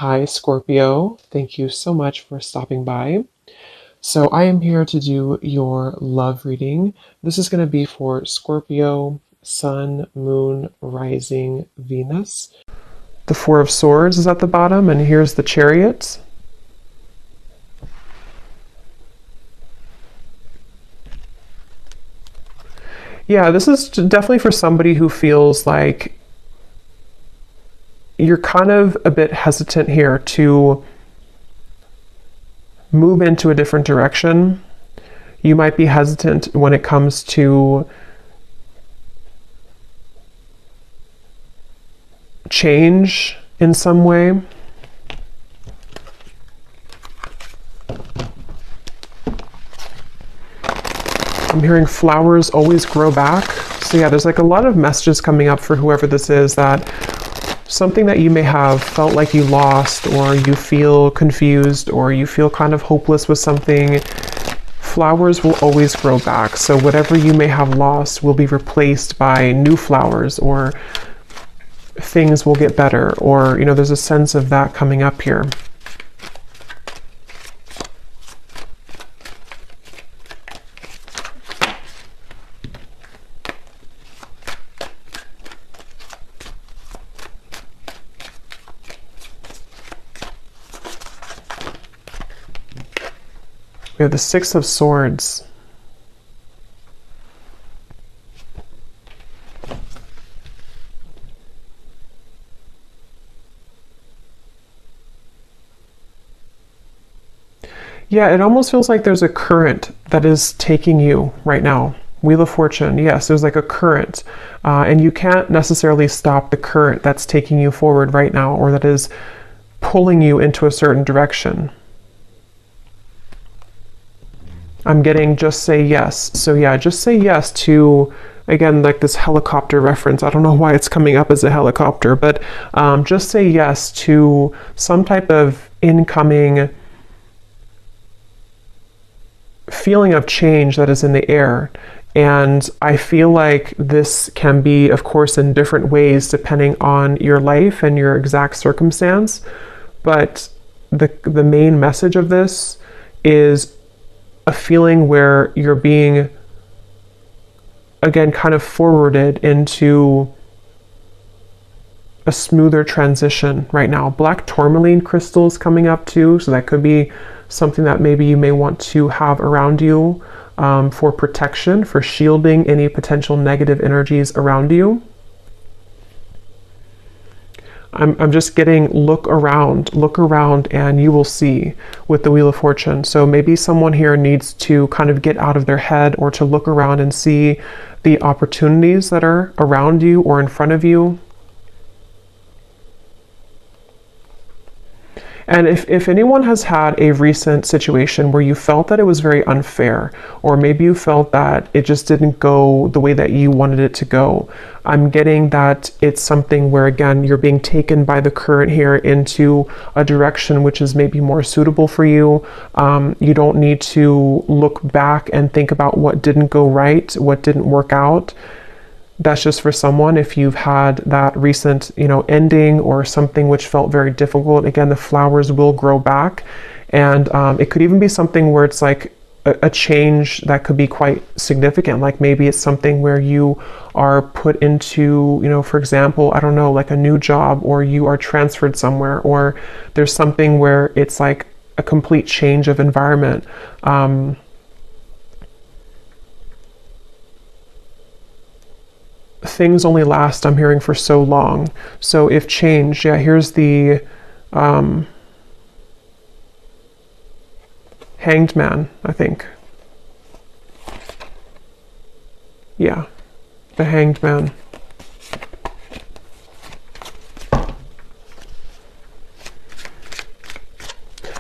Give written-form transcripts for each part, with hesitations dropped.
Hi, Scorpio. Thank you so much for stopping by. So, I am here to do your love reading. This is going to be for Scorpio, Sun, Moon, Rising, Venus. The Four of Swords is at the bottom, and here's the Chariot. Yeah, this is definitely for somebody who feels like you're kind of a bit hesitant here to move into a different direction. You might be hesitant when it comes to change in some way. I'm hearing flowers always grow back. So yeah, there's like a lot of messages coming up for whoever this is, that something that you may have felt like you lost, or you feel confused, or you feel kind of hopeless with something, flowers will always grow back. So whatever you may have lost will be replaced by new flowers, or things will get better, or, you know, there's a sense of that coming up here. We have the Six of Swords. Yeah, it almost feels like there's a current that is taking you right now. Wheel of Fortune, yes, there's like a current. And you can't necessarily stop the current that's taking you forward right now, or that is pulling you into a certain direction. I'm getting just say yes. So yeah, just say yes to, again, like this helicopter reference. I don't know why it's coming up as a helicopter, but just say yes to some type of incoming feeling of change that is in the air. And I feel like this can be, of course, in different ways depending on your life and your exact circumstance. But the main message of this is a feeling where you're being, again, kind of forwarded into a smoother transition right now. Black tourmaline crystals coming up too, so that could be something that maybe you may want to have around you for protection, for shielding any potential negative energies around you. I'm just getting look around, and you will see with the Wheel of Fortune. So maybe someone here needs to kind of get out of their head, or to look around and see the opportunities that are around you or in front of you. And if anyone has had a recent situation where you felt that it was very unfair, or maybe you felt that it just didn't go the way that you wanted it to go, I'm getting that it's something where, again, you're being taken by the current here into a direction which is maybe more suitable for you. You don't need to look back and think about what didn't go right, what didn't work out. That's just for someone if you've had that recent, ending, or something which felt very difficult. Again, the flowers will grow back, and it could even be something where it's like a change that could be quite significant. Like maybe it's something where you are put into, for example, I don't know, like a new job, or you are transferred somewhere, or there's something where it's like a complete change of environment. Things only last, I'm hearing, for so long. So if change, yeah, here's the Hanged Man, I think. Yeah, the Hanged Man.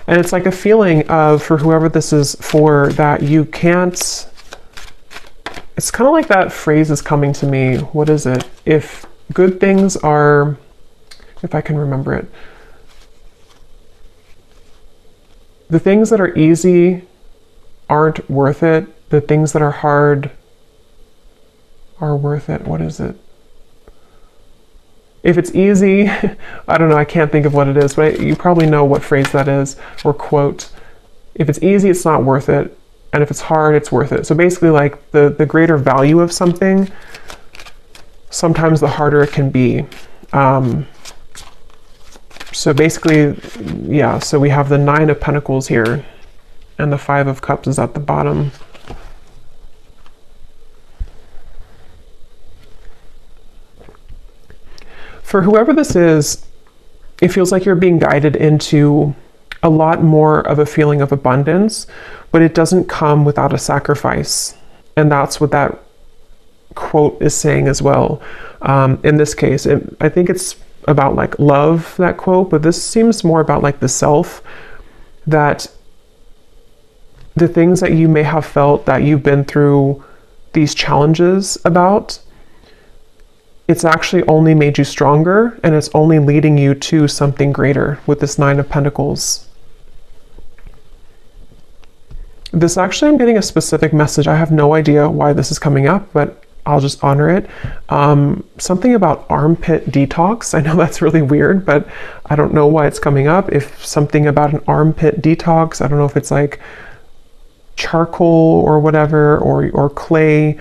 And it's like a feeling of, for whoever this is for, that you can't. It's kind of like that phrase is coming to me. What is it? If good things are, if I can remember it. The things that are easy aren't worth it. The things that are hard are worth it. What is it? If it's easy, I don't know, I can't think of what it is, but you probably know what phrase that is, or quote. If it's easy, it's not worth it. And if it's hard, it's worth it. So basically, like, the greater value of something, sometimes the harder it can be. So basically, yeah, so we have the 9 of Pentacles here, and the 5 of Cups is at the bottom. For whoever this is, it feels like you're being guided into a lot more of a feeling of abundance, but it doesn't come without a sacrifice. And that's what that quote is saying as well. In this case, I think it's about like love, that quote, but this seems more about like the self, that the things that you may have felt that you've been through these challenges about, it's actually only made you stronger, and it's only leading you to something greater with this 9 of Pentacles. This actually, I'm getting a specific message. I have no idea why this is coming up, but I'll just honor it. Something about armpit detox. I know that's really weird, but I don't know why it's coming up. If something about an armpit detox, I don't know if it's like charcoal or whatever, or clay.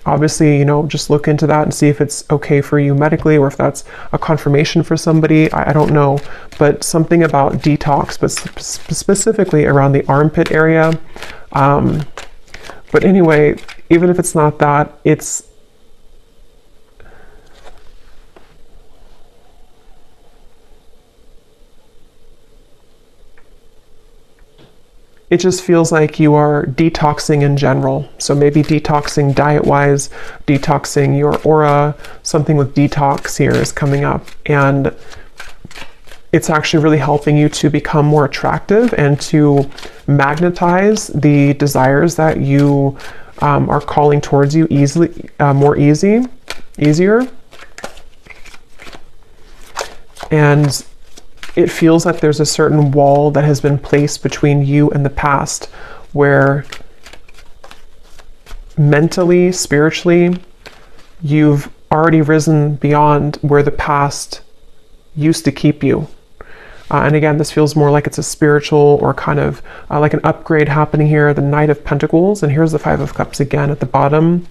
Obviously, you know, just look into that and see if it's okay for you medically, or if that's a confirmation for somebody. I don't know, but something about detox, but specifically around the armpit area. But anyway, even if it's not that, it just feels like you are detoxing in general. So maybe detoxing diet-wise, detoxing your aura, something with detox here is coming up. And it's actually really helping you to become more attractive and to magnetize the desires that you are calling towards you easily, easier. And it feels like there's a certain wall that has been placed between you and the past, where mentally, spiritually, you've already risen beyond where the past used to keep you. And again, this feels more like it's a spiritual or kind of like an upgrade happening here. The Knight of Pentacles, and here's the 5 of Cups again at the bottom.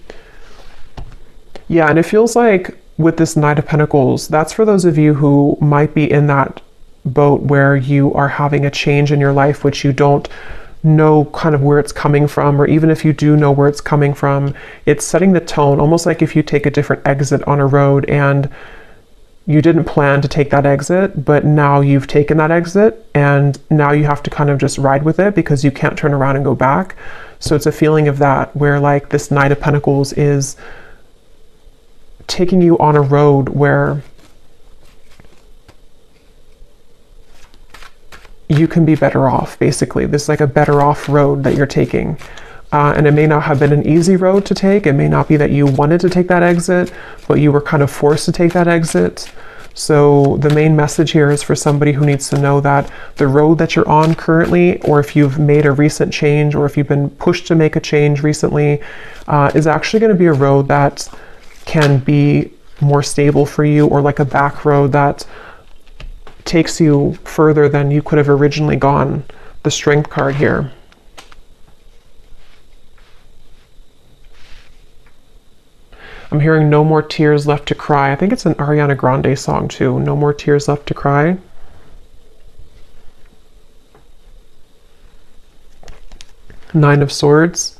Yeah, and it feels like with this Knight of Pentacles, that's for those of you who might be in that boat where you are having a change in your life, which you don't know kind of where it's coming from, or even if you do know where it's coming from, it's setting the tone, almost like if you take a different exit on a road and you didn't plan to take that exit, but now you've taken that exit, and now you have to kind of just ride with it because you can't turn around and go back. So it's a feeling of that, where like this Knight of Pentacles is taking you on a road where you can be better off, basically. This is like a better off road that you're taking. And it may not have been an easy road to take. It may not be that you wanted to take that exit, but you were kind of forced to take that exit. So the main message here is for somebody who needs to know that the road that you're on currently, or if you've made a recent change, or if you've been pushed to make a change recently, is actually going to be a road that can be more stable for you, or like a back road that takes you further than you could have originally gone. The Strength card here. I'm hearing No More Tears Left to Cry. I think it's an Ariana Grande song too. No More Tears Left to Cry. Nine of Swords.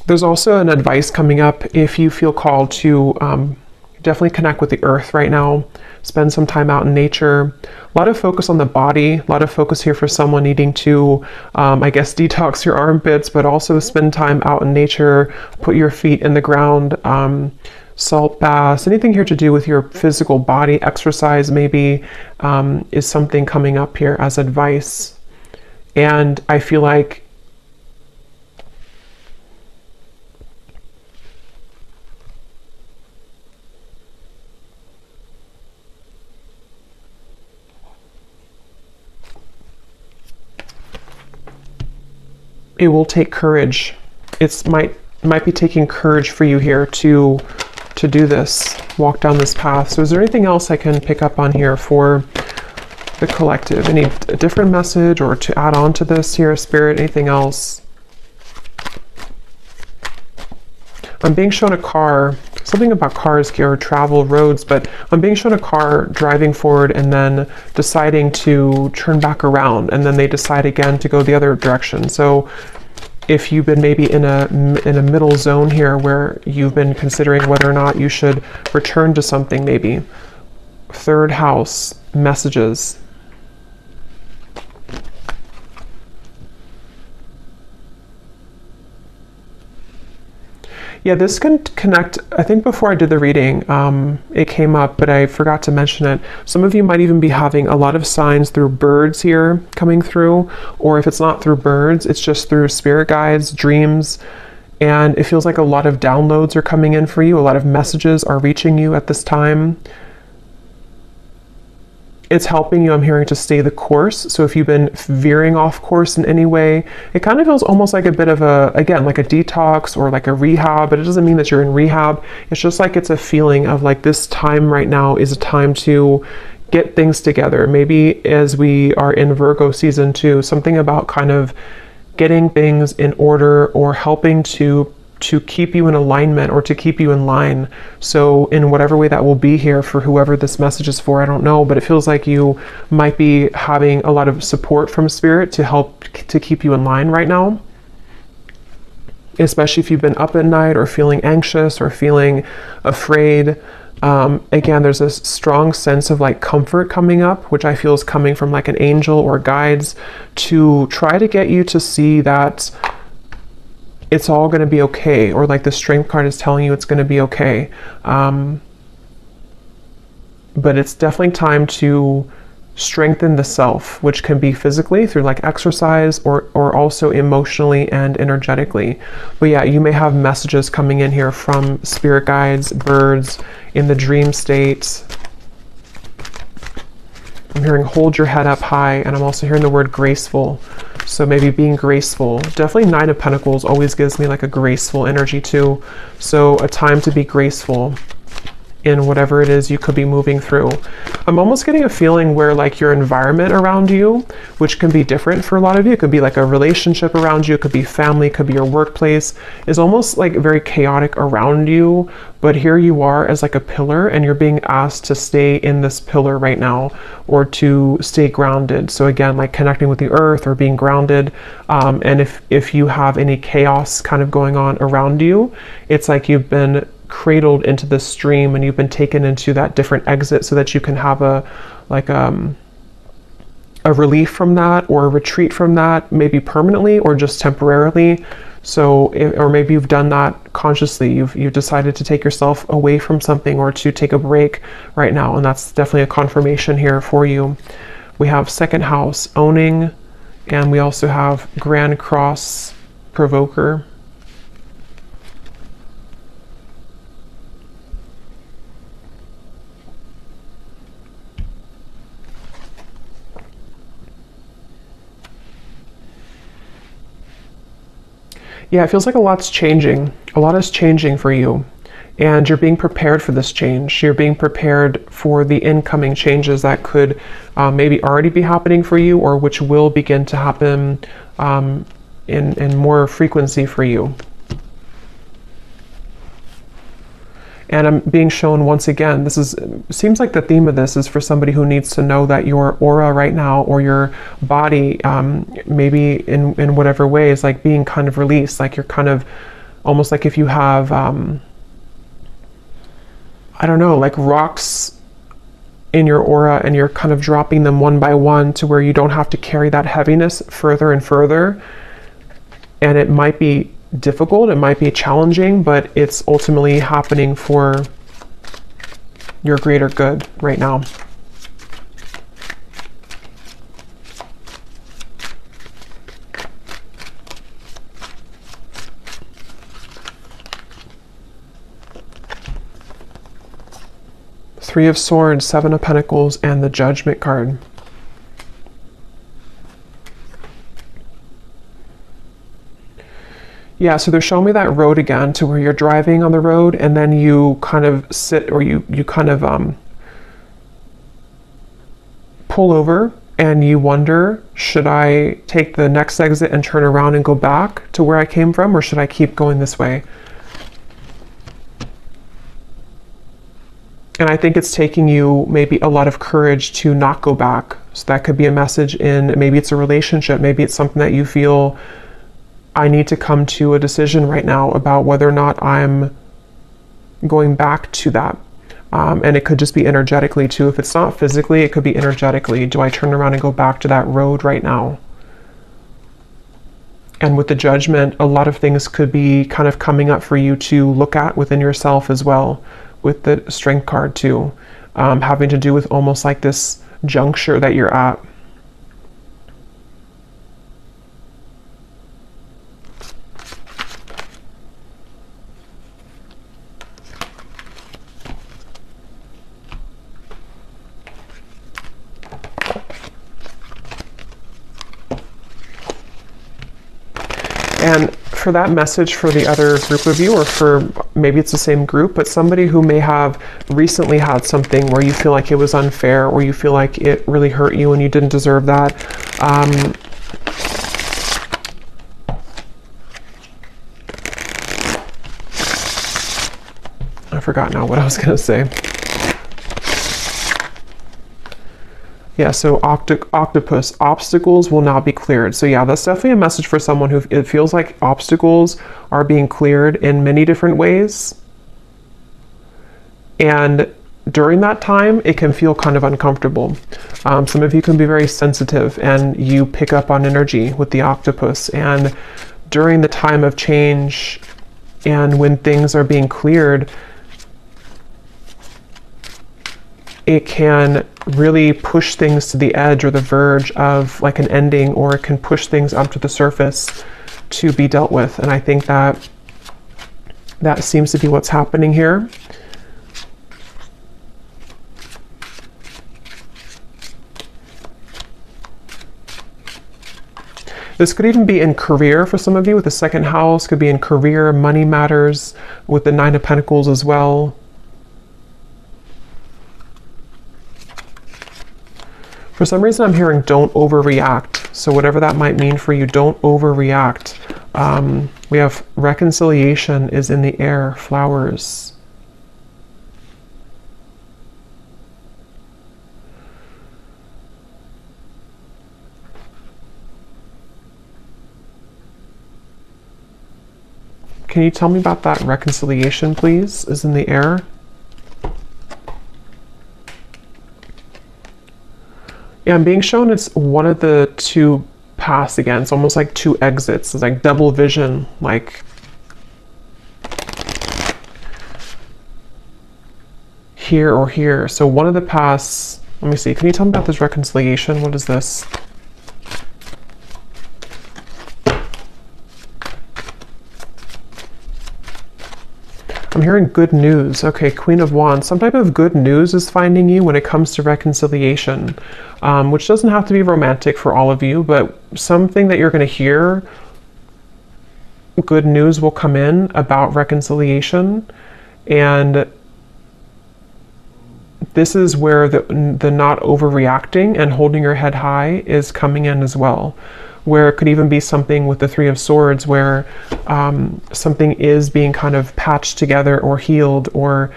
There's also an advice coming up if you feel called to definitely connect with the earth right now. Spend some time out in nature. A lot of focus on the body. A lot of focus here for someone needing to, I guess, detox your armpits, but also spend time out in nature. Put your feet in the ground. Salt baths. Anything here to do with your physical body. Exercise maybe is something coming up here as advice. And I feel like it will take courage. It might be taking courage for you here to to do this, walk down this path. So is there anything else I can pick up on here for the collective? Any different message or to add on to this here, Spirit? Anything else? I'm being shown a car, something about cars here, or travel, roads, but I'm being shown a car driving forward and then deciding to turn back around, and then they decide again to go the other direction. So if you've been maybe in a middle zone here where you've been considering whether or not you should return to something, maybe. Third house, messages. Yeah, this can connect. I think before I did the reading, it came up, but I forgot to mention it. Some of you might even be having a lot of signs through birds here coming through, or if it's not through birds, it's just through spirit guides, dreams, and it feels like a lot of downloads are coming in for you. A lot of messages are reaching you at this time. It's helping you, I'm hearing, to stay the course. So if you've been veering off course in any way, it kind of feels almost like a bit of a, again, like a detox or like a rehab, but it doesn't mean that you're in rehab. It's just like it's a feeling of like this time right now is a time to get things together. Maybe as we are in Virgo season too, something about kind of getting things in order or helping to keep you in alignment or to keep you in line. So in whatever way that will be here for whoever this message is for, I don't know, but it feels like you might be having a lot of support from spirit to help to keep you in line right now. Especially if you've been up at night or feeling anxious or feeling afraid. Again, there's a strong sense of like comfort coming up, which I feel is coming from like an angel or guides to try to get you to see that it's all going to be okay, or like the strength card is telling you it's going to be okay. But it's definitely time to strengthen the self, which can be physically through like exercise or also emotionally and energetically. But yeah, you may have messages coming in here from spirit guides, birds, in the dream state. I'm hearing hold your head up high, and I'm also hearing the word graceful. So maybe being graceful. Definitely Nine of Pentacles always gives me like a graceful energy too. So a time to be graceful in whatever it is you could be moving through. I'm almost getting a feeling where like your environment around you, which can be different for a lot of you, it could be like a relationship around you, it could be family, it could be your workplace, is almost like very chaotic around you. But here you are as like a pillar, and you're being asked to stay in this pillar right now, or to stay grounded. So again, like connecting with the earth or being grounded. And if you have any chaos kind of going on around you, it's like you've been cradled into this stream and you've been taken into that different exit so that you can have a relief from that, or a retreat from that, maybe permanently or just temporarily. So, or maybe you've done that consciously. You've decided to take yourself away from something or to take a break right now, and that's definitely a confirmation here for you. We have second house, owning, and we also have Grand Cross, provoker. Yeah, it feels like a lot's changing. A lot is changing for you, and you're being prepared for this change. You're being prepared for the incoming changes that could maybe already be happening for you, or which will begin to happen in more frequency for you. And I'm being shown once again, seems like the theme of this is for somebody who needs to know that your aura right now, or your body, maybe in whatever way, is like being kind of released. Like you're kind of, almost like if you have, I don't know, like rocks in your aura, and you're kind of dropping them one by one to where you don't have to carry that heaviness further and further. And it might be difficult, it might be challenging, but it's ultimately happening for your greater good right now. Three of Swords, Seven of Pentacles, and the Judgment card. Yeah, so they're showing me that road again, to where you're driving on the road and then you kind of sit, or you kind of pull over and you wonder, should I take the next exit and turn around and go back to where I came from, or should I keep going this way? And I think it's taking you maybe a lot of courage to not go back. So that could be a message in, maybe it's a relationship, maybe it's something that you feel, I need to come to a decision right now about whether or not I'm going back to that. And it could just be energetically too. If it's not physically, it could be energetically. Do I turn around and go back to that road right now? And with the Judgment, a lot of things could be kind of coming up for you to look at within yourself as well, with the Strength card too, having to do with almost like this juncture that you're at. And for that message for the other group of you, or for maybe it's the same group, but somebody who may have recently had something where you feel like it was unfair, or you feel like it really hurt you and you didn't deserve that. I forgot now what I was going to say. Yeah, so octopus, obstacles will now be cleared. So yeah, that's definitely a message for someone who it feels like obstacles are being cleared in many different ways. And during that time, it can feel kind of uncomfortable. Some of you can be very sensitive and you pick up on energy with the octopus. And during the time of change and when things are being cleared, it can really push things to the edge or the verge of like an ending, or it can push things up to the surface to be dealt with. And I think that that seems to be what's happening here. This could even be in career for some of you with the second house, could be in career, money matters, with the Nine of Pentacles as well. For some reason, I'm hearing don't overreact. So whatever that might mean for you, don't overreact. We have reconciliation is in the air, flowers. Can you tell me about that reconciliation, please, is in the air? Yeah, I'm being shown it's one of the two paths again. It's almost like two exits. It's like double vision, like here or here. So one of the paths, let me see, can you tell me about this reconciliation? What is this? I'm hearing good news. Okay, Queen of Wands. Some type of good news is finding you when it comes to reconciliation, which doesn't have to be romantic for all of you, but something that you're going to hear, good news will come in about reconciliation. And this is where the not overreacting and holding your head high is coming in as well. Where it could even be something with the Three of Swords where something is being kind of patched together or healed, or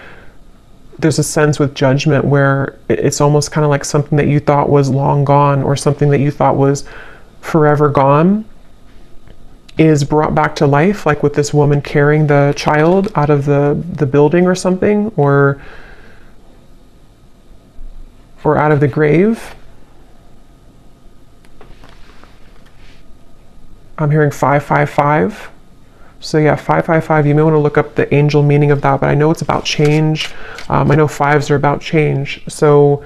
there's a sense with Judgment where it's almost kind of like something that you thought was long gone, or something that you thought was forever gone is brought back to life, like with this woman carrying the child out of the building or something, or out of the grave. I'm hearing 555. So yeah, 555, you may want to look up the angel meaning of that, but I know it's about change. I know fives are about change. So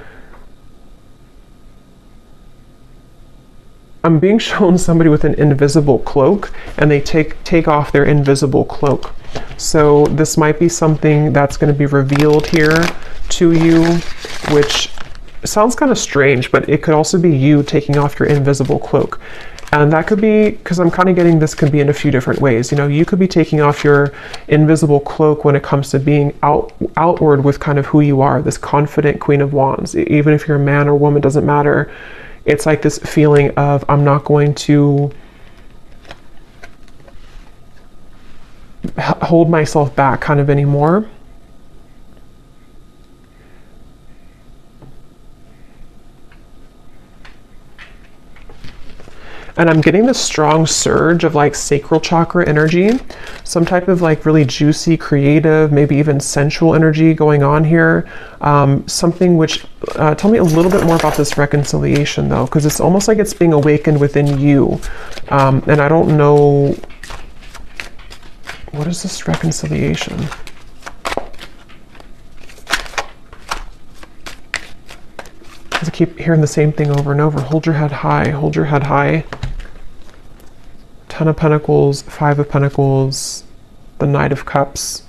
I'm being shown somebody with an invisible cloak, and they take off their invisible cloak. So this might be something that's going to be revealed here to you, which sounds kind of strange, but it could also be you taking off your invisible cloak. And that could be, because I'm kind of getting this could be in a few different ways. You know, you could be taking off your invisible cloak when it comes to being outward with kind of who you are, this confident Queen of Wands. Even if you're a man or woman, doesn't matter. It's like this feeling of, I'm not going to hold myself back kind of anymore. And I'm getting this strong surge of like sacral chakra energy, some type of like really juicy, creative, maybe even sensual energy going on here. Something which, tell me a little bit more about this reconciliation though, because it's almost like it's being awakened within you. And I don't know, what is this reconciliation? I keep hearing the same thing over and over. Hold your head high, hold your head high. Ten of Pentacles, Five of Pentacles, the Knight of Cups.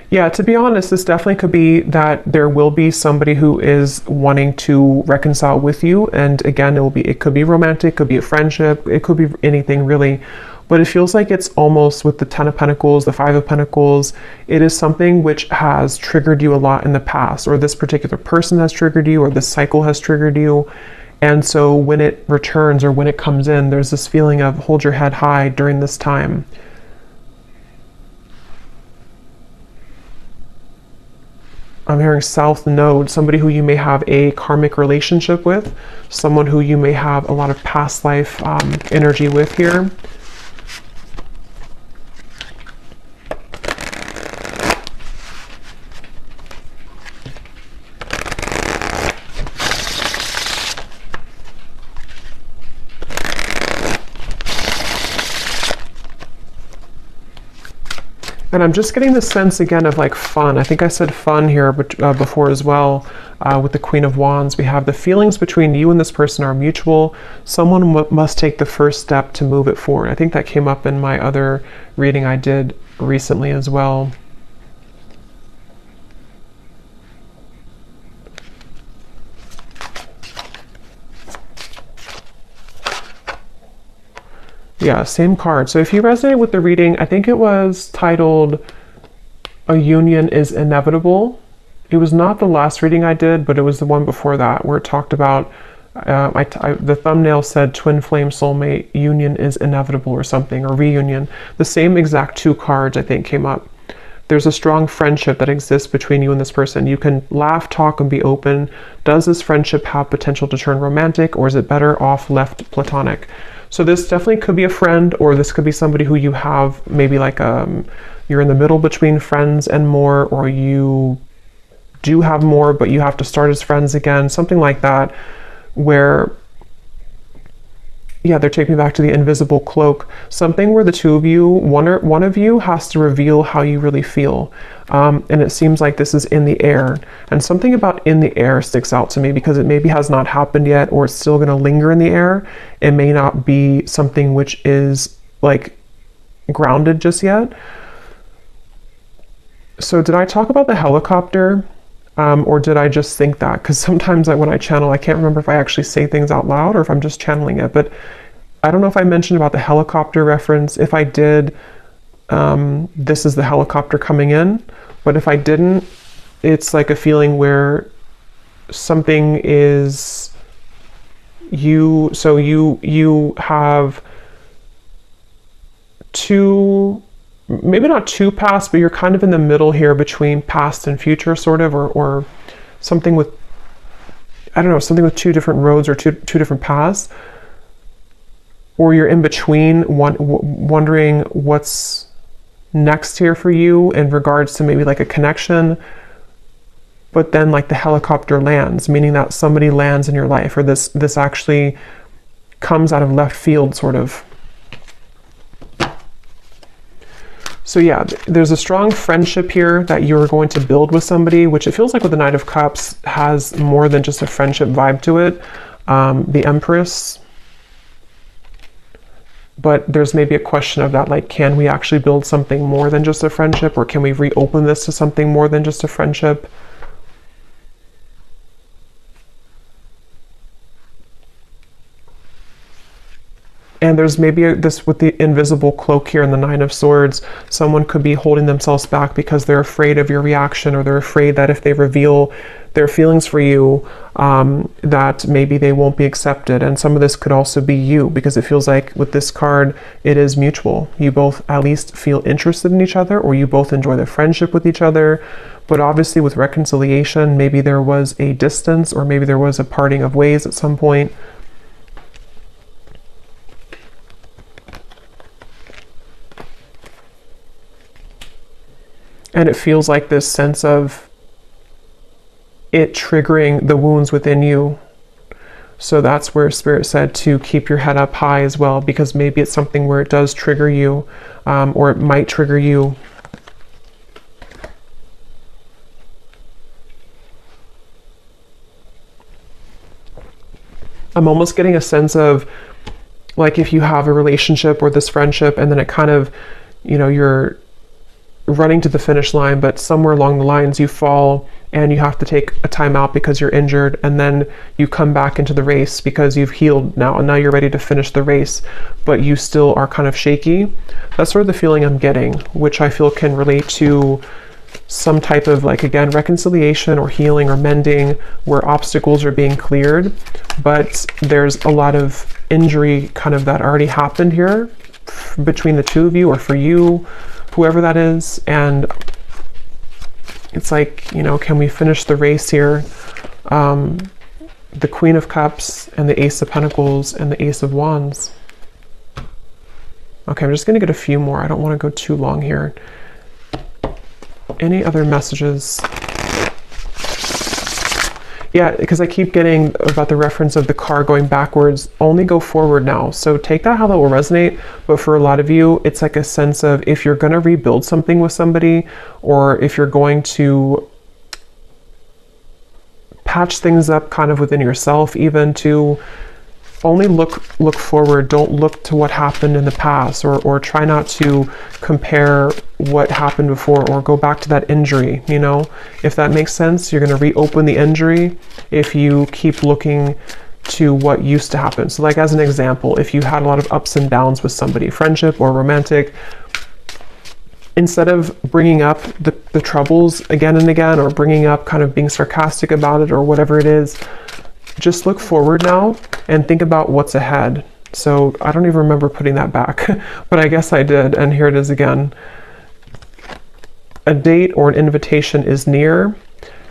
Yeah, to be honest, this definitely could be that there will be somebody who is wanting to reconcile with you. And again, it could be romantic, could be a friendship, it could be anything really. But it feels like it's almost with the Ten of Pentacles, the Five of Pentacles, it is something which has triggered you a lot in the past, or this particular person has triggered you, or this cycle has triggered you. And so when it returns or when it comes in, there's this feeling of hold your head high during this time. I'm hearing South Node, somebody who you may have a karmic relationship with, someone who you may have a lot of past life energy with here. And I'm just getting the sense again of like fun. I think I said fun here before as well. With the Queen of Wands, we have the feelings between you and this person are mutual. Someone must take the first step to move it forward. I think that came up in my other reading I did recently as well. Yeah, same card. So if you resonate with the reading, I think it was titled A Union is Inevitable. It was not the last reading I did, but it was the one before that where it talked about, the thumbnail said twin flame soulmate, union is inevitable or something, or reunion. The same exact two cards I think came up. There's a strong friendship that exists between you and this person. You can laugh, talk, and be open. Does this friendship have potential to turn romantic, or is it better off left platonic? So this definitely could be a friend, or this could be somebody who you have maybe like you're in the middle between friends and more, or you do have more, but you have to start as friends again, something like that, where, yeah, they're taking me back to the invisible cloak, something where the two of you, one of you has to reveal how you really feel. And it seems like this is in the air, and something about in the air sticks out to me because it maybe has not happened yet, or it's still going to linger in the air. It may not be something which is like grounded just yet. So did I talk about the helicopter? Or did I just think that? Because sometimes when I channel, I can't remember if I actually say things out loud or if I'm just channeling it. But I don't know if I mentioned about the helicopter reference. If I did, this is the helicopter coming in. But if I didn't, it's like a feeling where something is you. So you have two, maybe not two paths, but you're kind of in the middle here between past and future, sort of, or something with, I don't know, something with two different roads or two different paths, or you're in between, wondering what's next here for you in regards to maybe like a connection, but then like the helicopter lands, meaning that somebody lands in your life, or this actually comes out of left field, sort of. So yeah, there's a strong friendship here that you're going to build with somebody, which it feels like with the Knight of Cups has more than just a friendship vibe to it. The Empress, But there's maybe a question of that, like, can we actually build something more than just a friendship, or can we reopen this to something more than just a friendship? And there's maybe this with the invisible cloak here in the Nine of Swords. Someone could be holding themselves back because they're afraid of your reaction, or they're afraid that if they reveal their feelings for you, that maybe they won't be accepted. And some of this could also be you, because it feels like with this card, it is mutual. You both at least feel interested in each other, or you both enjoy the friendship with each other. But obviously with reconciliation, maybe there was a distance, or maybe there was a parting of ways at some point. And it feels like this sense of it triggering the wounds within you. So that's where Spirit said to keep your head up high as well, because maybe it's something where it does trigger you, or it might trigger you. I'm almost getting a sense of, like, if you have a relationship or this friendship, and then it kind of, you know, you're running to the finish line, but somewhere along the lines you fall and you have to take a time out because you're injured, and then you come back into the race because you've healed now, and now you're ready to finish the race, but you still are kind of shaky. That's sort of the feeling I'm getting, which I feel can relate to some type of, like, again, reconciliation or healing or mending, where obstacles are being cleared, but there's a lot of injury kind of that already happened here between the two of you, or for you, whoever that is. And it's like, you know, can we finish the race here? The Queen of Cups and the Ace of Pentacles and the Ace of Wands. Okay, I'm just going to get a few more. I don't want to go too long here. Any other messages? Yeah, because I keep getting about the reference of the car going backwards. Only go forward now. So take that how that will resonate. But for a lot of you, it's like a sense of, if you're going to rebuild something with somebody, or if you're going to patch things up kind of within yourself, even, to only look forward. Don't look to what happened in the past, or try not to compare what happened before, or go back to that injury, you know, if that makes sense. You're going to reopen the injury if you keep looking to what used to happen. So, like, as an example, if you had a lot of ups and downs with somebody, friendship or romantic, instead of bringing up the troubles again and again, or bringing up kind of being sarcastic about it or whatever it is, just look forward now and think about what's ahead. So I don't even remember putting that back, but I guess I did. And here it is again. A date or an invitation is near.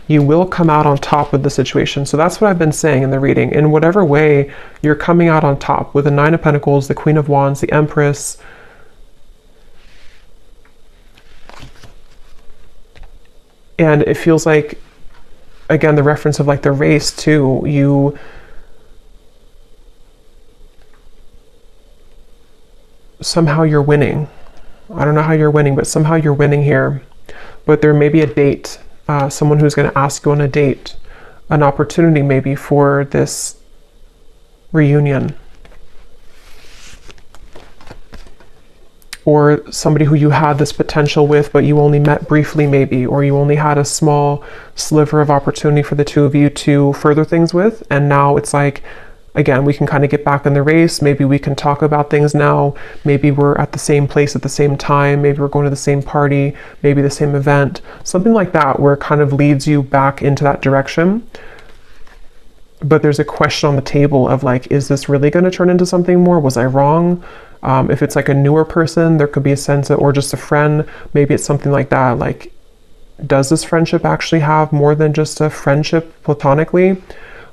You will come out on top of the situation. So that's what I've been saying in the reading. In whatever way, you're coming out on top with the Nine of Pentacles, the Queen of Wands, the Empress. And it feels like, again, the reference of, like, the race too. Somehow you're winning. I don't know how you're winning, but somehow you're winning here. But there may be a date, someone who's going to ask you on a date, an opportunity maybe for this reunion. Or somebody who you had this potential with, but you only met briefly maybe, or you only had a small sliver of opportunity for the two of you to further things with. And now it's like, again, we can kind of get back in the race. Maybe we can talk about things now. Maybe we're at the same place at the same time. Maybe we're going to the same party, maybe the same event, something like that, where it kind of leads you back into that direction. But there's a question on the table of, like, is this really going to turn into something more? Was I wrong? If it's like a newer person, there could be a sense of, or just a friend, maybe it's something like that. Like, does this friendship actually have more than just a friendship platonically?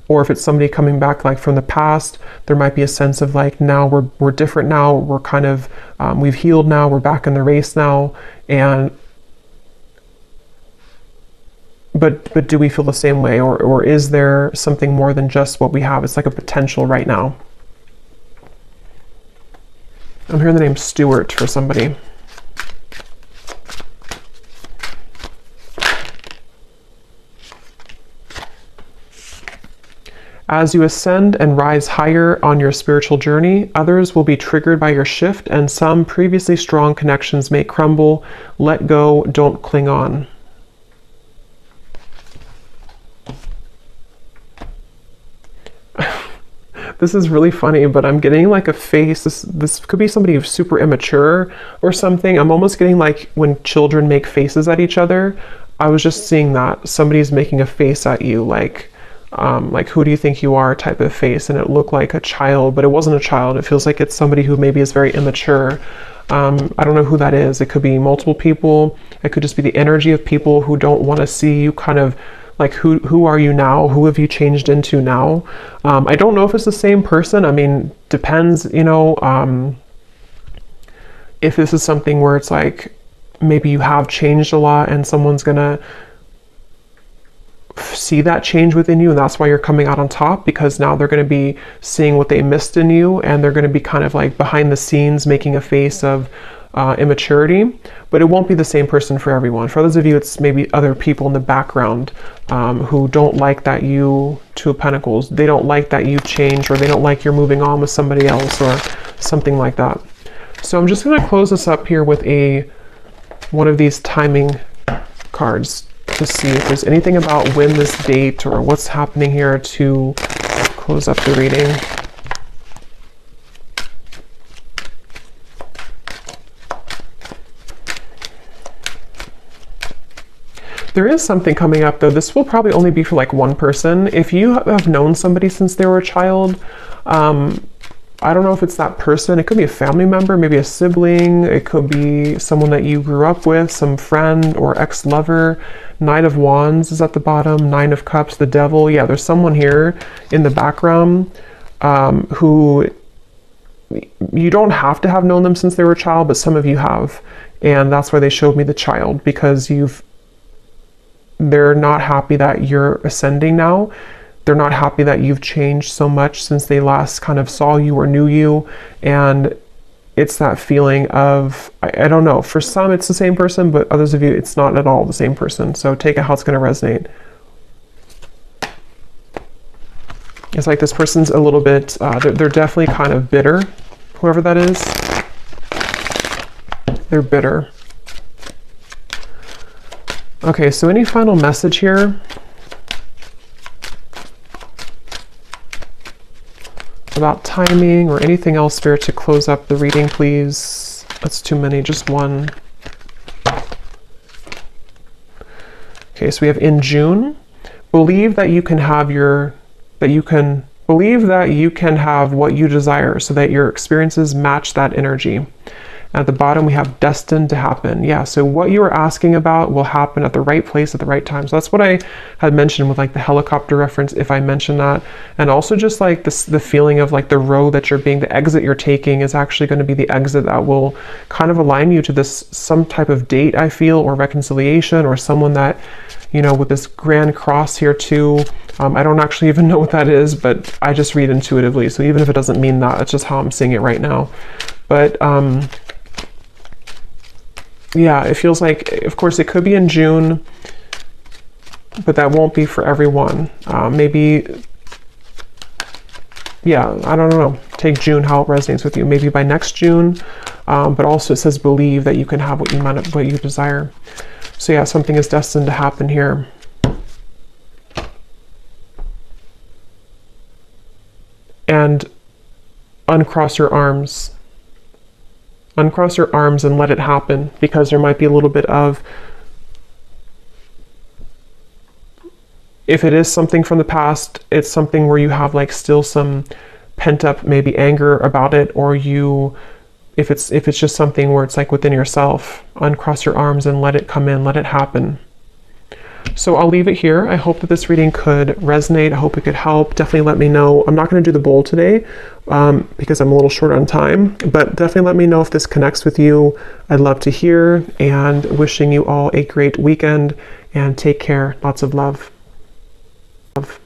Or if it's somebody coming back, like, from the past, there might be a sense of, like, now we're different now. We're kind of, we've healed now. We're back in the race now. And but do we feel the same way? Or is there something more than just what we have? It's like a potential right now. I'm hearing the name Stuart for somebody. As you ascend and rise higher on your spiritual journey, others will be triggered by your shift, and some previously strong connections may crumble. Let go, don't cling on. This is really funny, but I'm getting like a face. This could be somebody who's super immature or something. I'm almost getting like when children make faces at each other. I was just seeing that somebody's making a face at you, like who do you think you are type of face, and it looked like a child, but it wasn't a child. It feels like it's somebody who maybe is very immature. I don't know who that is. It could be multiple people. It could just be the energy of people who don't want to see you kind of like, who are you now? Who have you changed into now? I don't know if it's the same person. I mean, depends, you know, if this is something where it's like, maybe you have changed a lot and someone's gonna see that change within you, and that's why you're coming out on top, because now they're going to be seeing what they missed in you, and they're going to be kind of like behind the scenes making a face of immaturity. But it won't be the same person for everyone. For others of you, it's maybe other people in the background who don't like that you, Two of Pentacles, they don't like that you change, or they don't like you're moving on with somebody else or something like that. So I'm just going to close this up here with one of these timing cards to see if there's anything about when this date or what's happening here to close up the reading. There is something coming up though. This will probably only be for like one person. If you have known somebody since they were a child, I don't know if it's that person. It could be a family member, maybe a sibling. It could be someone that you grew up with, some friend or ex-lover. Knight of Wands is at the bottom. Nine of Cups, the Devil. Yeah, there's someone here in the background who you don't have to have known them since they were a child, but some of you have. And that's why they showed me the child, because they're not happy that you're ascending now. They're not happy that you've changed so much since they last kind of saw you or knew you. And it's that feeling of, I don't know, for some it's the same person, but others of you, it's not at all the same person. So take it how it's going to resonate. It's like this person's a little bit, they're definitely kind of bitter, whoever that is. They're bitter. Okay, so any final message here? About timing or anything else, Spirit, to close up the reading, please. That's too many, just one. Okay, so we have in June, believe that you can have believe that you can have what you desire so that your experiences match that energy. At the bottom, we have destined to happen. Yeah, so what you are asking about will happen at the right place at the right time. So that's what I had mentioned with like the helicopter reference, if I mention that. And also just like this, the feeling of like the road that the exit you're taking is actually going to be the exit that will kind of align you to this, some type of date, I feel, or reconciliation, or someone that, you know, with this grand cross here too. I don't actually even know what that is, but I just read intuitively. So even if it doesn't mean that, it's just how I'm seeing it right now. But, yeah, it feels like, of course, it could be in June, but that won't be for everyone. Maybe, yeah, I don't know. Take June, how it resonates with you. Maybe by next June, but also it says believe that you can have what you desire. So yeah, something is destined to happen here. And uncross your arms. Uncross your arms and let it happen, because there might be a little bit of, if it is something from the past, it's something where you have like still some pent up maybe anger about it, or if it's just something where it's like within yourself, uncross your arms and let it come in, let it happen. So I'll leave it here. I hope that this reading could resonate. I hope it could help. Definitely let me know. I'm not going to do the bowl today because I'm a little short on time, but definitely let me know if this connects with you. I'd love to hear, and wishing you all a great weekend, and take care. Lots of love. Love.